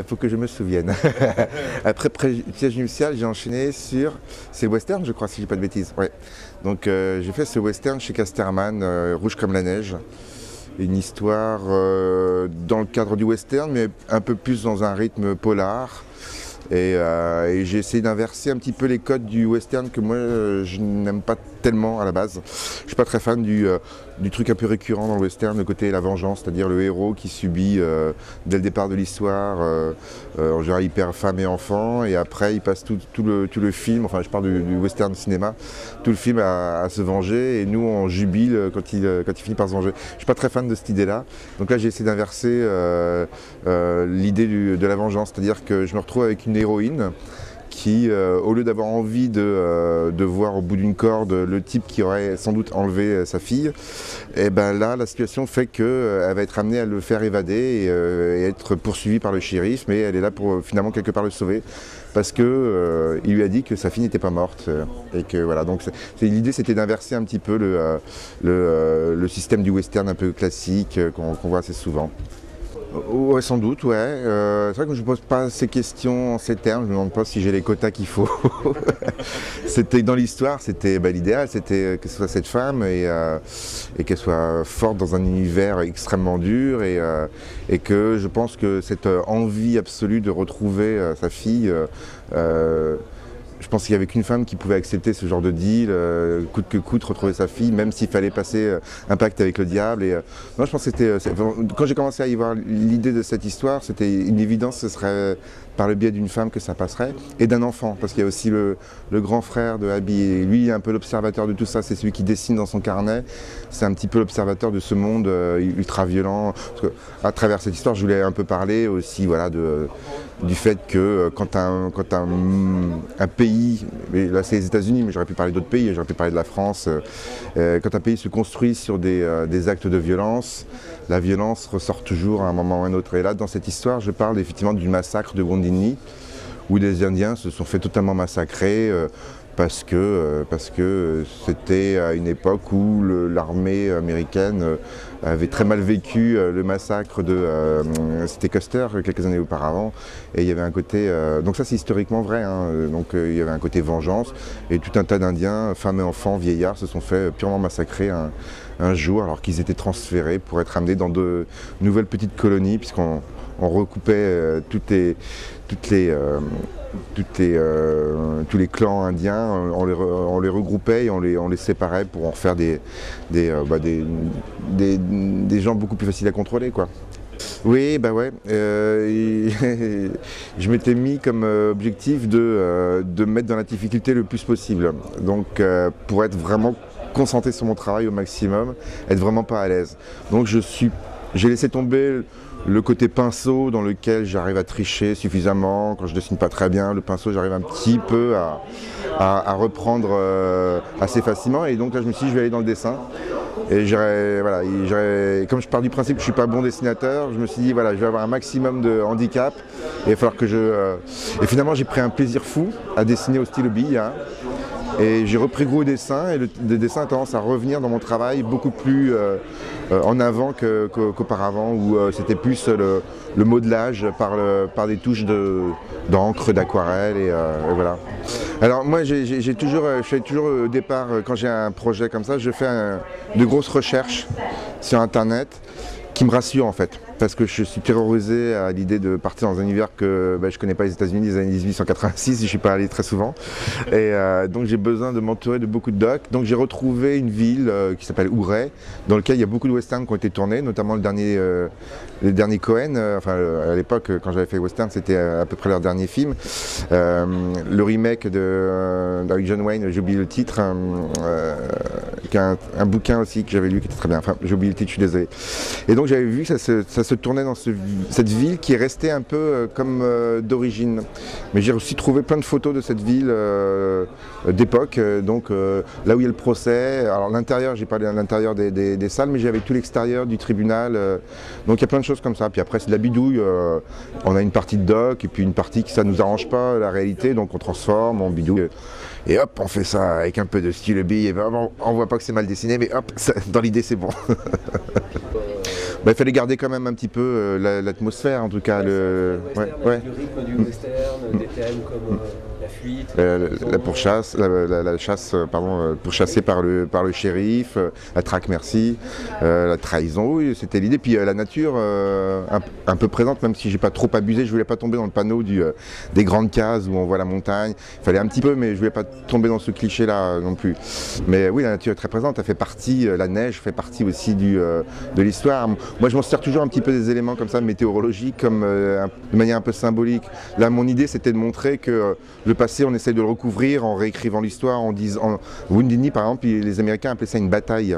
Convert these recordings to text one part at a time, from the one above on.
Faut que je me souvienne. Après Piège nuptial, j'ai enchaîné sur... C'est le western, je crois, si je dis pas de bêtises. Ouais. Donc j'ai fait ce western chez Casterman, Rouge comme la neige. Une histoire dans le cadre du western, mais un peu plus dans un rythme polar. Et j'ai essayé d'inverser un petit peu les codes du western que moi je n'aime pas tellement à la base. Je suis pas très fan du truc un peu récurrent dans le western, le côté la vengeance, c'est-à-dire le héros qui subit dès le départ de l'histoire, en général il perd femme et enfant, et après il passe tout le film, enfin je parle du western cinéma, tout le film à se venger, et nous on jubile quand il finit par se venger. Je suis pas très fan de cette idée-là, donc là j'ai essayé d'inverser l'idée de la vengeance, c'est-à-dire que je me retrouve avec une héroïne qui, au lieu d'avoir envie de voir au bout d'une corde le type qui aurait sans doute enlevé sa fille, et ben là la situation fait qu'elle va être amenée à le faire évader et être poursuivie par le shérif, mais elle est là pour finalement quelque part le sauver parce que il lui a dit que sa fille n'était pas morte et que voilà, donc l'idée c'était d'inverser un petit peu le système du western un peu classique qu'on voit assez souvent. Ouais, sans doute, ouais. C'est vrai que je ne pose pas ces questions en ces termes, je me demande pas si j'ai les quotas qu'il faut. C'était dans l'histoire, c'était l'idéal, c'était que ce soit cette femme et qu'elle soit forte dans un univers extrêmement dur et que je pense que cette envie absolue de retrouver sa fille, je pense qu'il n'y avait qu'une femme qui pouvait accepter ce genre de deal, coûte que coûte, retrouver sa fille, même s'il fallait passer un pacte avec le diable. Non, je pense que quand j'ai commencé à y voir l'idée de cette histoire, c'était une évidence, ce serait par le biais d'une femme que ça passerait, et d'un enfant, parce qu'il y a aussi le grand frère de Abby, et lui il est un peu l'observateur de tout ça, c'est celui qui dessine dans son carnet, c'est un petit peu l'observateur de ce monde ultra violent. Parce que, à travers cette histoire, je voulais un peu parler aussi voilà, du fait que quand un pays, mais là c'est les États-Unis, mais j'aurais pu parler d'autres pays, j'aurais pu parler de la France, quand un pays se construit sur des actes de violence, la violence ressort toujours à un moment ou à un autre. Et là, dans cette histoire, je parle effectivement du massacre de Wounded Knee, où des Indiens se sont fait totalement massacrer parce que c'était à une époque où l'armée américaine avait très mal vécu le massacre c'était Custer quelques années auparavant, et il y avait un côté, donc ça c'est historiquement vrai, hein, donc il y avait un côté vengeance, et tout un tas d'Indiens, femmes et enfants, vieillards, se sont fait purement massacrer un jour alors qu'ils étaient transférés pour être amenés dans de nouvelles petites colonies, puisqu'on recoupait tous les clans indiens, on les regroupait et on les séparait pour en faire des gens beaucoup plus faciles à contrôler, quoi. Oui, bah ouais. Je m'étais mis comme objectif de me mettre dans la difficulté le plus possible. Donc pour être vraiment concentré sur mon travail au maximum, être vraiment pas à l'aise. Donc j'ai laissé tomber le côté pinceau dans lequel j'arrive à tricher suffisamment. Quand je dessine pas très bien, le pinceau j'arrive un petit peu à reprendre assez facilement, et donc là je me suis dit je vais aller dans le dessin. Et comme je pars du principe que je suis pas bon dessinateur, je me suis dit voilà, je vais avoir un maximum de handicap et il va falloir que et finalement j'ai pris un plaisir fou à dessiner au stylo bille, hein. Et j'ai repris goût au dessin, et le dessin a tendance à revenir dans mon travail beaucoup plus en avant qu'auparavant, où c'était plus le modelage par des touches d'encre, d'aquarelle, et voilà. Alors moi je fais toujours au départ, quand j'ai un projet comme ça, je fais de grosses recherches sur internet qui me rassurent en fait. Parce que je suis terrorisé à l'idée de partir dans un univers que je ne connais pas, les États-Unis des années 1886, je ne suis pas allé très souvent. Et donc j'ai besoin de m'entourer de beaucoup de docs. Donc j'ai retrouvé une ville qui s'appelle Ouray, dans laquelle il y a beaucoup de westerns qui ont été tournés, notamment le dernier Cohen. À l'époque, quand j'avais fait western, c'était à peu près leur dernier film. Le remake avec John Wayne, j'ai oublié le titre, qui est un bouquin aussi que j'avais lu qui était très bien. Enfin, j'ai oublié le titre, je suis désolé. Et donc j'avais vu que ça se tournait dans cette ville qui est restée un peu comme d'origine. Mais j'ai aussi trouvé plein de photos de cette ville d'époque, donc là où il y a le procès. Alors l'intérieur, j'ai pas l'intérieur des salles, mais j'avais tout l'extérieur du tribunal. Donc il y a plein de choses comme ça. Puis après c'est de la bidouille, on a une partie de doc et puis une partie qui ça nous arrange pas la réalité, donc on transforme, on bidouille. Et hop, on fait ça avec un peu de stylo bille, et vraiment, on voit pas que c'est mal dessiné, mais hop, dans l'idée c'est bon. il fallait garder quand même un petit peu l'atmosphère, en tout cas. Le rythme du western, des thèmes comme la fuite, la pourchasse, la chasse, pardon, pourchassée par le shérif, la traque merci, la trahison, oui, c'était l'idée. Puis la nature un peu présente, même si j'ai pas trop abusé, je voulais pas tomber dans le panneau des grandes cases où on voit la montagne. Il fallait un petit peu, mais je voulais pas tomber dans ce cliché-là non plus. Mais oui, la nature est très présente, elle fait partie, la neige fait partie aussi de l'histoire. Moi, je m'en sers toujours un petit peu des éléments comme ça, météorologiques, comme de manière un peu symbolique. Là, mon idée, c'était de montrer que le passé, on essaye de le recouvrir en réécrivant l'histoire, en disant... Woundini, par exemple, les Américains appelaient ça une bataille.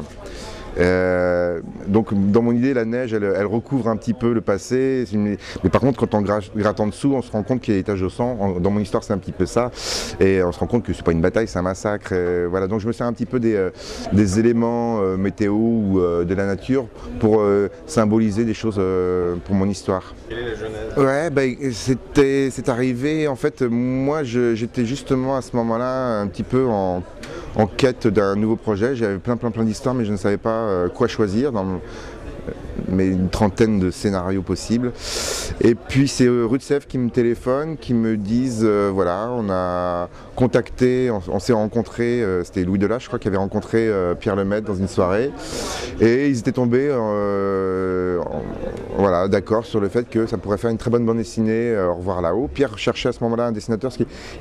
Donc dans mon idée, la neige, elle recouvre un petit peu le passé, mais par contre quand on gratte en dessous, on se rend compte qu'il y a des taches de sang. Dans mon histoire, c'est un petit peu ça, et on se rend compte que c'est pas une bataille, c'est un massacre. Voilà, donc je me sers un petit peu des éléments météo ou de la nature pour symboliser des choses pour mon histoire. Quelle est la genèse? Ouais, c'est arrivé, en fait, moi j'étais justement à ce moment-là un petit peu en quête d'un nouveau projet. J'avais plein d'histoires, mais je ne savais pas quoi choisir dans une trentaine de scénarios possibles. Et puis c'est Rutsev qui me téléphone, qui me disent voilà, on a contacté, on s'est rencontrés, c'était Louis Delage, je crois, qui avait rencontré Pierre Lemaitre dans une soirée, et ils étaient tombés voilà, d'accord sur le fait que ça pourrait faire une très bonne bande dessinée, Au revoir là-haut. Pierre cherchait à ce moment-là un dessinateur,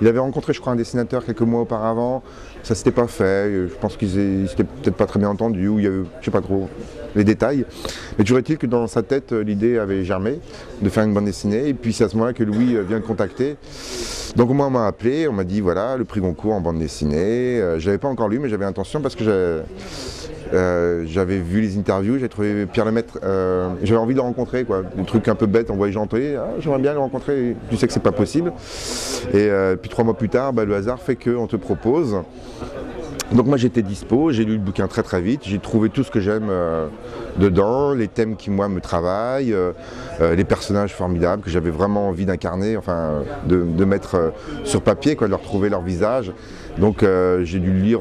il avait rencontré, je crois, un dessinateur quelques mois auparavant, ça s'était pas fait, je pense qu'ils s'étaient peut-être pas très bien entendus, ou il y avait, je sais pas trop les détails, mais toujours est-il que dans sa tête, l'idée avait germé de faire une bande dessinée, et puis c'est à ce moment-là que Louis vient le contacter. Donc moi, on m'a appelé, on m'a dit voilà, le prix Goncourt en bande dessinée. Je l'avais pas encore lu, mais j'avais intention parce que j'avais vu les interviews, j'ai trouvé Pierre Lemaitre, j'avais envie de le rencontrer, quoi. Des trucs un peu bêtes en voyageant en télé, j'aimerais bien le rencontrer, tu sais que c'est pas possible. Et puis 3 mois plus tard, le hasard fait qu'on te propose. Donc moi j'étais dispo, j'ai lu le bouquin très vite, j'ai trouvé tout ce que j'aime dedans, les thèmes qui moi me travaillent, les personnages formidables que j'avais vraiment envie d'incarner, enfin de mettre sur papier, quoi, de leur trouver leur visage. Donc j'ai dû le lire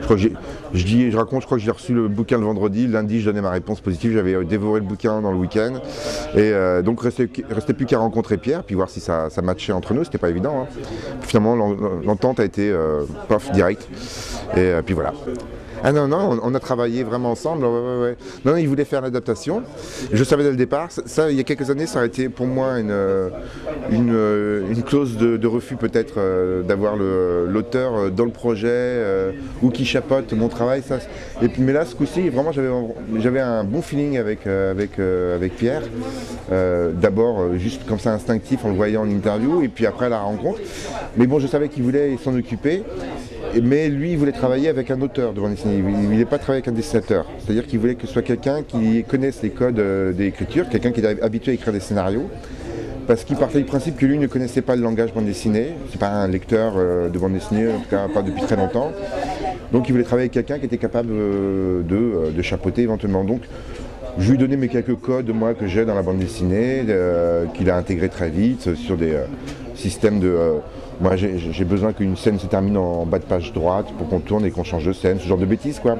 je crois que j'ai reçu le bouquin le vendredi, le lundi je donnais ma réponse positive, j'avais dévoré le bouquin dans le week-end. Et donc restait plus qu'à rencontrer Pierre, puis voir si ça matchait entre nous, c'était pas évident. Hein. Finalement l'entente a été paf, direct. Et puis voilà. Ah non, on a travaillé vraiment ensemble. Ouais. Non, il voulait faire l'adaptation. Je savais dès le départ. Ça, il y a quelques années, ça aurait été pour moi une clause de refus peut-être d'avoir l'auteur dans le projet ou qui chapeaute mon travail. Ça. Mais là, ce coup-ci, vraiment, j'avais un bon feeling avec Pierre. D'abord, juste comme ça instinctif en le voyant en interview, et puis après la rencontre. Mais bon, je savais qu'il voulait s'en occuper. Mais lui, il voulait travailler avec un auteur de bande dessinée, il ne voulait pas travailler avec un dessinateur. C'est-à-dire qu'il voulait que ce soit quelqu'un qui connaisse les codes d'écriture, quelqu'un qui est habitué à écrire des scénarios, parce qu'il partait du principe que lui ne connaissait pas le langage bande dessinée, c'est pas un lecteur de bande dessinée, en tout cas pas depuis très longtemps. Donc il voulait travailler avec quelqu'un qui était capable de chapeauter éventuellement. Donc je lui ai donné mes quelques codes moi que j'ai dans la bande dessinée, qu'il a intégré très vite sur des systèmes de... Moi, j'ai besoin qu'une scène se termine en bas de page droite pour qu'on tourne et qu'on change de scène, ce genre de bêtises, quoi.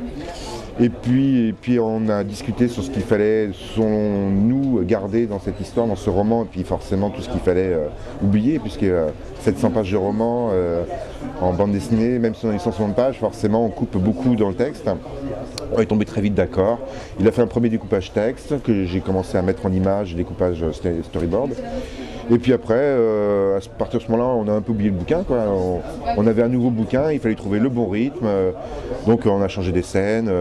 Et puis on a discuté sur ce qu'il fallait, selon nous, garder dans cette histoire, dans ce roman, et puis forcément tout ce qu'il fallait oublier, puisque 700 pages de roman en bande dessinée, même si on a 160 pages, forcément on coupe beaucoup dans le texte. On est tombé très vite d'accord. Il a fait un premier découpage texte, que j'ai commencé à mettre en image, découpage storyboard. Et puis après, à partir de ce moment-là, on a un peu oublié le bouquin, quoi. On avait un nouveau bouquin, il fallait trouver le bon rythme. Donc on a changé des scènes.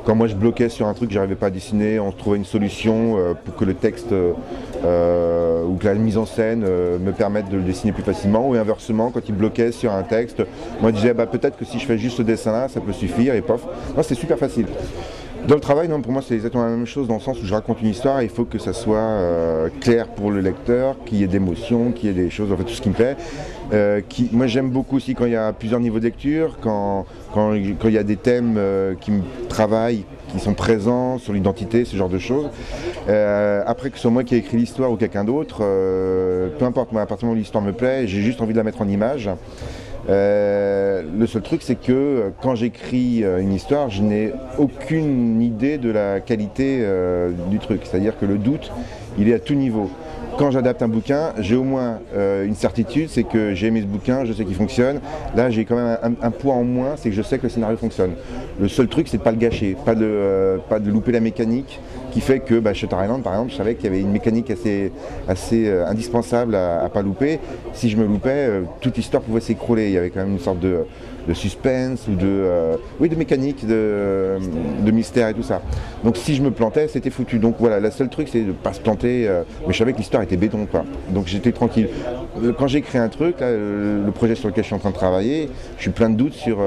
Quand moi je bloquais sur un truc que j'arrivais pas à dessiner, on trouvait une solution pour que le texte ou que la mise en scène me permette de le dessiner plus facilement. Ou inversement, quand il bloquait sur un texte, moi je disais peut-être que si je fais juste ce dessin-là, ça peut suffire, et pof. Non, c'est super facile. Dans le travail, non, pour moi c'est exactement la même chose, dans le sens où je raconte une histoire, il faut que ça soit clair pour le lecteur, qu'il y ait des émotions, qu'il y ait des choses, en fait tout ce qui me plaît. Moi j'aime beaucoup aussi quand il y a plusieurs niveaux de lecture, quand il y a des thèmes qui me travaillent, qui sont présents sur l'identité, ce genre de choses. Après que ce soit moi qui ai écrit l'histoire ou quelqu'un d'autre, peu importe, moi à partir du moment où l'histoire me plaît, j'ai juste envie de la mettre en image. Le seul truc, c'est que quand j'écris une histoire, je n'ai aucune idée de la qualité du truc. C'est-à-dire que le doute, il est à tout niveau. Quand j'adapte un bouquin, j'ai au moins une certitude, c'est que j'ai aimé ce bouquin, je sais qu'il fonctionne. Là, j'ai quand même un poids en moins, c'est que je sais que le scénario fonctionne. Le seul truc, c'est de ne pas le gâcher, pas de louper la mécanique, qui fait que Shutter Island, par exemple, je savais qu'il y avait une mécanique assez indispensable à ne pas louper. Si je me loupais, toute l'histoire pouvait s'écrouler. Il y avait quand même une sorte de suspense ou de mécanique, de mystère et tout ça. Donc si je me plantais, c'était foutu. Donc voilà, le seul truc, c'est de ne pas se planter. Mais je savais que l'histoire était béton, quoi. Donc j'étais tranquille. Quand j'écris un truc, là, le projet sur lequel je suis en train de travailler, je suis plein de doutes sur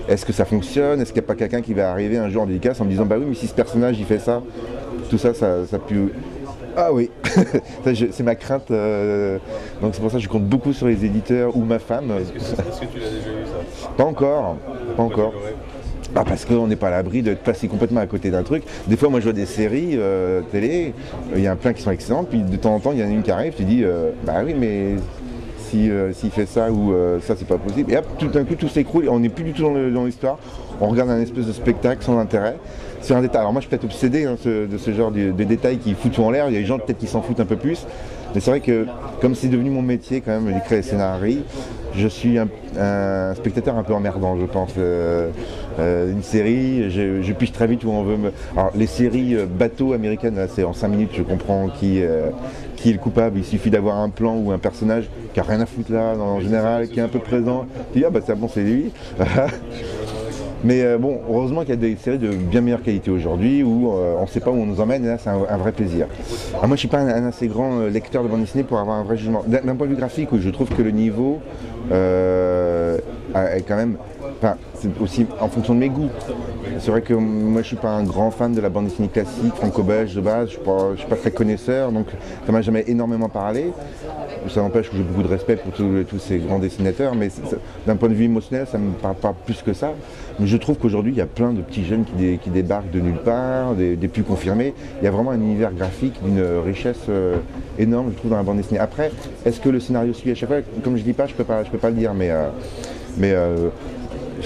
est-ce que ça fonctionne, est-ce qu'il n'y a pas quelqu'un qui va arriver un jour en dédicace en me disant bah oui, mais si ce personnage il fait ça, tout ça, ça pue. Ah oui, c'est ma crainte, donc c'est pour ça que je compte beaucoup sur les éditeurs ou ma femme. Est-ce que tu l'as déjà eu ça? Pas encore, pas encore. Ah, parce qu'on n'est pas à l'abri de passer complètement à côté d'un truc. Des fois, moi je vois des séries télé, il y a plein qui sont excellentes, puis de temps en temps il y en a une qui arrive, tu dis bah oui, mais s'il fait ça ou ça, c'est pas possible. Et hop, tout d'un coup, tout s'écroule, on n'est plus du tout dans l'histoire, on regarde un espèce de spectacle sans intérêt. C'est un détail. Alors moi je suis peut-être obsédé de ce genre de détails qui foutent tout en l'air, il y a des gens peut-être qui s'en foutent un peu plus, mais c'est vrai que comme c'est devenu mon métier quand même d'écrire les scénarios, je suis un spectateur un peu emmerdant, je pense. Une série, je pige très vite où on veut me... Alors les séries bateaux américaines, là, c'est en 5 minutes je comprends qui est le coupable, il suffit d'avoir un plan ou un personnage qui a rien à foutre là, en général, qui est un peu présent, tu dis ah bah c'est bon, c'est lui. Mais bon, heureusement qu'il y a des séries de bien meilleure qualité aujourd'hui où on ne sait pas où on nous emmène et là c'est un vrai plaisir. Alors moi je ne suis pas un assez grand lecteur de bande dessinée pour avoir un vrai jugement. D'un point de vue graphique, où je trouve que le niveau est quand même... Enfin, c'est aussi en fonction de mes goûts. C'est vrai que moi je ne suis pas un grand fan de la bande dessinée classique, franco-belge de base, je ne suis pas très connaisseur, donc ça m'a jamais énormément parlé. Ça n'empêche que j'ai beaucoup de respect pour tous ces grands dessinateurs, mais d'un point de vue émotionnel, ça ne me parle pas plus que ça. Mais je trouve qu'aujourd'hui, il y a plein de petits jeunes qui débarquent de nulle part, des plus confirmés. Il y a vraiment un univers graphique d'une richesse énorme, je trouve, dans la bande dessinée. Après, est-ce que le scénario suit à chaque fois? Comme je ne dis pas, je peux pas le dire,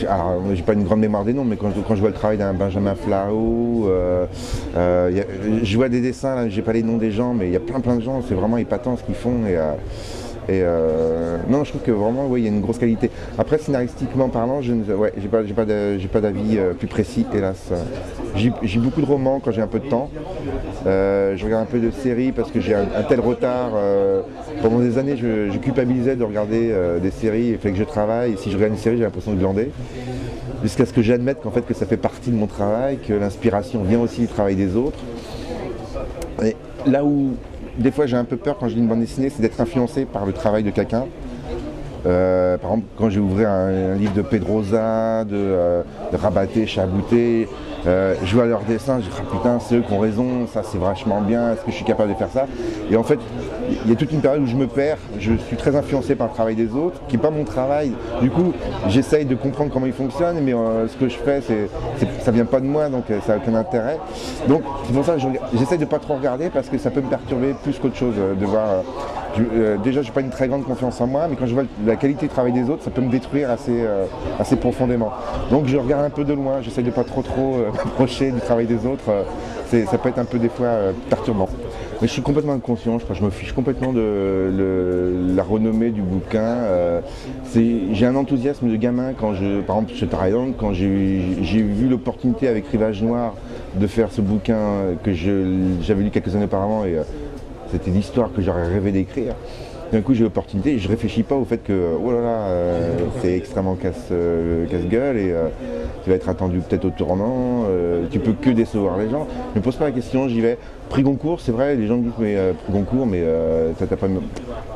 alors, j'ai pas une grande mémoire des noms, mais quand je vois le travail d'un Benjamin Flao, je vois des dessins, là, j'ai pas les noms des gens, mais il y a plein de gens, c'est vraiment épatant ce qu'ils font. Non, je trouve que vraiment, il y a une grosse qualité. Après, scénaristiquement parlant, j'ai pas d'avis plus précis, hélas. J'ai beaucoup de romans quand j'ai un peu de temps. Je regarde un peu de séries parce que j'ai un tel retard. Pendant des années, je culpabilisais de regarder des séries, il fallait que je travaille. Et si je regarde une série, j'ai l'impression de glander. Jusqu'à ce que j'admette qu'en fait, que ça fait partie de mon travail, que l'inspiration vient aussi du travail des autres. Et là où des fois j'ai un peu peur quand je lis une bande dessinée, c'est d'être influencé par le travail de quelqu'un. Par exemple, quand j'ai ouvert un livre de Pedrosa, de Rabaté, Chabouté, je vois leurs dessins, je dis ah, putain, c'est eux qui ont raison, ça c'est vachement bien, est-ce que je suis capable de faire ça? Et en fait, il y a toute une période où je me perds, je suis très influencé par le travail des autres, qui n'est pas mon travail. Du coup, j'essaye de comprendre comment ils fonctionnent, mais ce que je fais, ça vient pas de moi, donc ça n'a aucun intérêt. Donc c'est pour ça que j'essaye de pas trop regarder parce que ça peut me perturber plus qu'autre chose, de voir. Déjà, je n'ai pas une très grande confiance en moi, mais quand je vois la qualité du travail des autres, ça peut me détruire assez profondément. Donc je regarde un peu de loin, j'essaie de pas trop m'approcher du travail des autres. Ça peut être un peu des fois perturbant. Mais je suis complètement inconscient, je crois, je me fiche complètement de la renommée du bouquin. J'ai un enthousiasme de gamin quand par exemple, chez Shutter Island, quand j'ai vu l'opportunité avec Rivage Noir de faire ce bouquin que j'avais lu quelques années auparavant et c'était l'histoire que j'aurais rêvé d'écrire. D'un coup j'ai l'opportunité et je réfléchis pas au fait que oh là là, c'est extrêmement casse-gueule et tu vas être attendu peut-être au tournant, tu peux que décevoir les gens. Je me pose pas la question, j'y vais. Prix Goncourt, c'est vrai, les gens me disent mais Prix Goncourt, mais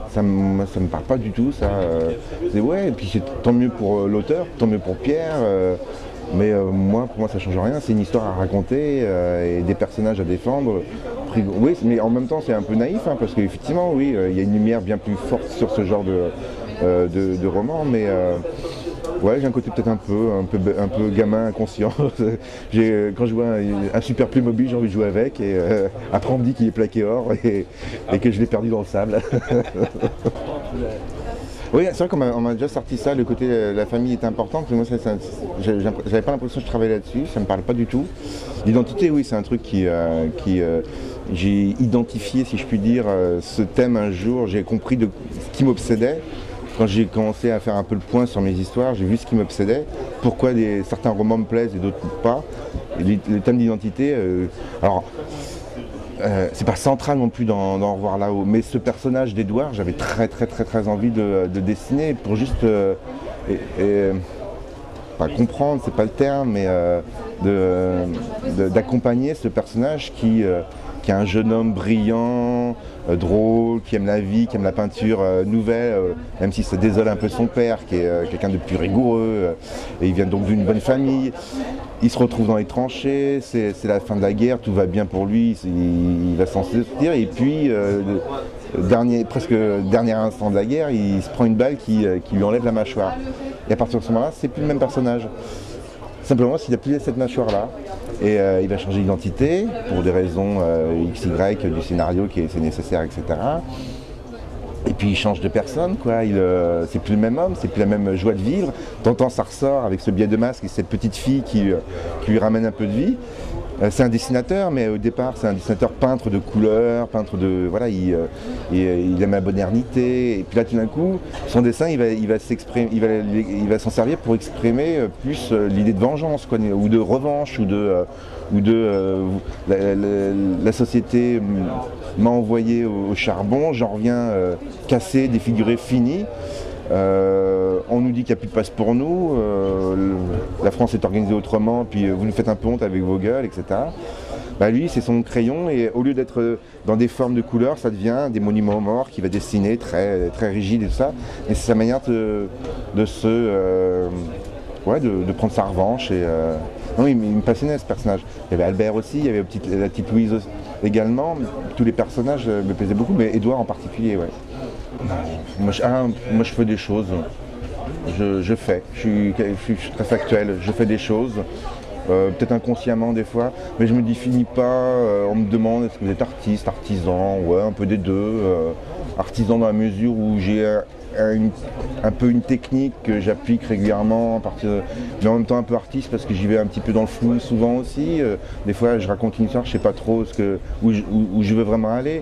ça me parle pas du tout, ça. C'est ouais, et puis c'est tant mieux pour l'auteur, tant mieux pour Pierre. Mais pour moi ça change rien, c'est une histoire à raconter et des personnages à défendre. Oui, mais en même temps c'est un peu naïf parce qu'effectivement oui, il y a une lumière bien plus forte sur ce genre de roman, mais ouais, j'ai un côté peut-être un peu gamin inconscient. Quand je vois un super Playmobil, j'ai envie de jouer avec et après on me dit qu'il est plaqué or et que je l'ai perdu dans le sable. Oui, c'est vrai qu'on m'a déjà sorti ça, le côté la famille est importante, mais moi j'avais pas l'impression que je travaillais là-dessus, ça me parle pas du tout. L'identité, oui, c'est un truc j'ai identifié, si je puis dire, ce thème un jour, j'ai compris de ce qui m'obsédait. Quand j'ai commencé à faire un peu le point sur mes histoires, j'ai vu ce qui m'obsédait, pourquoi certains romans me plaisent et d'autres pas. Et les thèmes d'identité, c'est pas central non plus dans Au revoir là-haut, mais ce personnage d'Edouard, j'avais très envie de dessiner pour juste pas comprendre, c'est pas le terme, mais d'accompagner ce personnage qui est un jeune homme brillant, drôle, qui aime la vie, qui aime la peinture nouvelle, même si ça désole un peu son père, qui est quelqu'un de plus rigoureux, et il vient donc d'une bonne famille. Il se retrouve dans les tranchées, c'est la fin de la guerre, tout va bien pour lui, il va s'en sortir, et puis presque dernier instant de la guerre, il se prend une balle qui lui enlève la mâchoire. Et à partir de ce moment-là, c'est plus le même personnage. Simplement, s'il n'a plus cette mâchoire-là, et il va changer d'identité pour des raisons XY du scénario qui est nécessaire, etc. Et puis il change de personne, quoi. C'est plus le même homme, c'est plus la même joie de vivre. De temps en temps, ça ressort avec ce biais de masque et cette petite fille qui lui ramène un peu de vie. C'est un dessinateur, mais au départ, c'est un dessinateur peintre de couleurs, peintre de... Voilà, il aime la modernité. Et puis là, tout d'un coup, son dessin, il va s'en servir pour exprimer plus l'idée de vengeance, quoi, ou de revanche, la société m'a envoyé au charbon, j'en reviens cassé, défiguré, fini. On nous dit qu'il n'y a plus de place pour nous, la France est organisée autrement, puis vous nous faites un peu honte avec vos gueules, etc. Bah lui, c'est son crayon, et au lieu d'être dans des formes de couleurs, ça devient des monuments aux morts qu'il va dessiner, très rigide et tout ça. Et c'est sa manière de prendre sa revanche. Non, il me passionnait, ce personnage. Il y avait Albert aussi, il y avait la petite Louise aussi, également. Tous les personnages me plaisaient beaucoup, mais Édouard en particulier, ouais. Moi je fais des choses, je fais, je suis très factuel, je fais des choses, peut-être inconsciemment des fois, mais je me définis pas, on me demande est-ce que vous êtes artiste, artisan, ouais, un peu des deux, artisan dans la mesure où j'ai un peu une technique que j'applique régulièrement, mais en même temps un peu artiste parce que j'y vais un petit peu dans le flou souvent aussi. Des fois je raconte une histoire, je sais pas trop où je veux vraiment aller,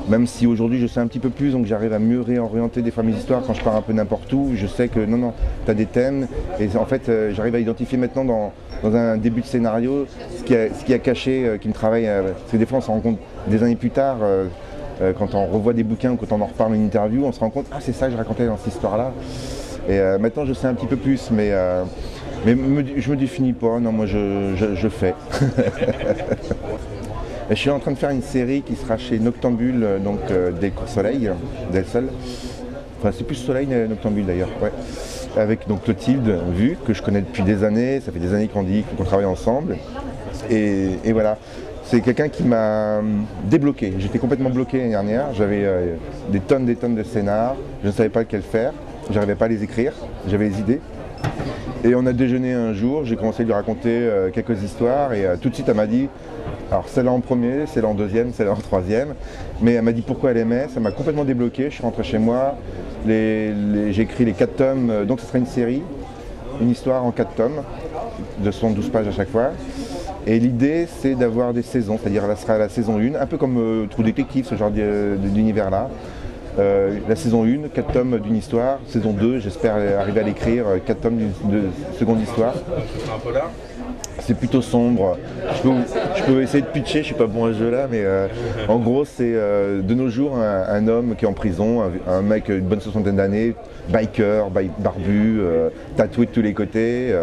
même si aujourd'hui je sais un petit peu plus, donc j'arrive à mieux réorienter des fois mes histoires quand je pars un peu n'importe où. Je sais que non, tu as des thèmes, et en fait j'arrive à identifier maintenant dans un début de scénario ce qui a caché, qui me travaille, parce que des fois on se rend compte des années plus tard, quand on revoit des bouquins ou quand on en reparle une interview, on se rend compte « Ah, c'est ça que je racontais dans cette histoire-là ». Et maintenant, je sais un petit peu plus, mais je me définis pas. Non, moi, je fais. Je suis en train de faire une série qui sera chez Noctambule, donc Del Soleil, Del Sol. Enfin, c'est plus Soleil, Noctambule d'ailleurs. Ouais. Avec donc Clotilde Vu, que je connais depuis des années. Ça fait des années qu'on travaille ensemble. Et voilà. C'est quelqu'un qui m'a débloqué. J'étais complètement bloqué l'année dernière. J'avais des tonnes de scénars. Je ne savais pas lequel faire. Je n'arrivais pas à les écrire. J'avais les idées. Et on a déjeuné un jour. J'ai commencé à lui raconter quelques histoires. Et tout de suite, elle m'a dit, alors celle-là en premier, celle-là en deuxième, celle-là en troisième. Mais elle m'a dit pourquoi elle aimait. Ça m'a complètement débloqué. Je suis rentré chez moi. J'ai écrit les 4 tomes. Donc ce sera une série. Une histoire en 4 tomes. De 72 pages à chaque fois. Et l'idée, c'est d'avoir des saisons, c'est-à-dire là sera la saison 1, un peu comme True Detective, ce genre d'univers-là. La saison 1, 4 tomes d'une histoire. Saison 2, j'espère arriver à l'écrire, 4 tomes de seconde histoire. C'est un polar ? C'est plutôt sombre. Je peux essayer de pitcher, je suis pas bon à ce jeu-là, mais en gros, c'est de nos jours un homme qui est en prison, un mec d'une bonne 60aine d'années, biker, barbu, tatoué de tous les côtés.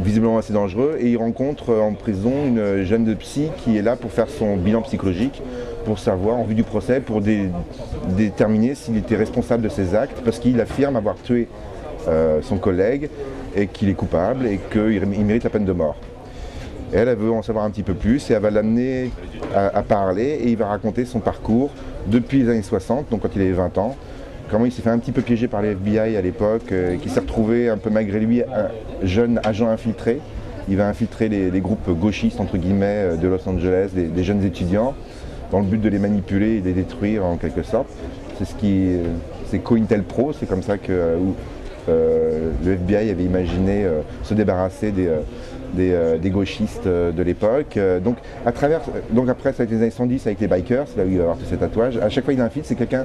Visiblement assez dangereux, et il rencontre en prison une jeune de psy qui est là pour faire son bilan psychologique, pour savoir, en vue du procès, pour déterminer s'il était responsable de ses actes, parce qu'il affirme avoir tué son collègue, et qu'il est coupable, et qu'il mérite la peine de mort. Et elle veut en savoir un petit peu plus, et elle va l'amener à parler, et il va raconter son parcours depuis les années 60, donc quand il avait 20 ans, comment il s'est fait un petit peu piéger par les FBI à l'époque, qui s'est retrouvé un peu malgré lui un jeune agent infiltré. Il va infiltrer les groupes gauchistes entre guillemets de Los Angeles, des jeunes étudiants, dans le but de les manipuler et de les détruire en quelque sorte. C'est c'est COINTELPRO, c'est comme ça que le FBI avait imaginé se débarrasser des gauchistes de l'époque. Donc après, ça avec les années 110, avec les bikers, c'est là où il va avoir tous ces tatouages. À chaque fois il a un feat, c'est quelqu'un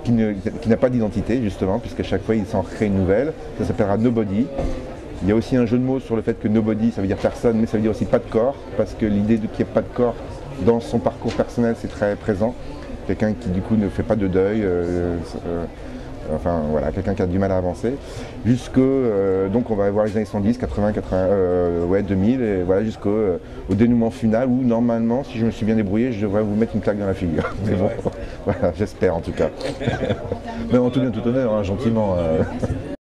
qui n'a pas d'identité, justement, puisqu'à chaque fois il s'en crée une nouvelle. Ça s'appellera Nobody. Il y a aussi un jeu de mots sur le fait que Nobody, ça veut dire personne, mais ça veut dire aussi pas de corps, parce que l'idée qu'il n'y ait pas de corps dans son parcours personnel, c'est très présent. Quelqu'un qui du coup ne fait pas de deuil, enfin voilà, quelqu'un qui a du mal à avancer. Donc on va voir les années 110, 80, 2000, et voilà, jusqu'au dénouement final où normalement, si je me suis bien débrouillé, je devrais vous mettre une claque dans la figure. Mais bon, voilà, j'espère en tout cas. Mais en tout bien tout honneur, hein, gentiment.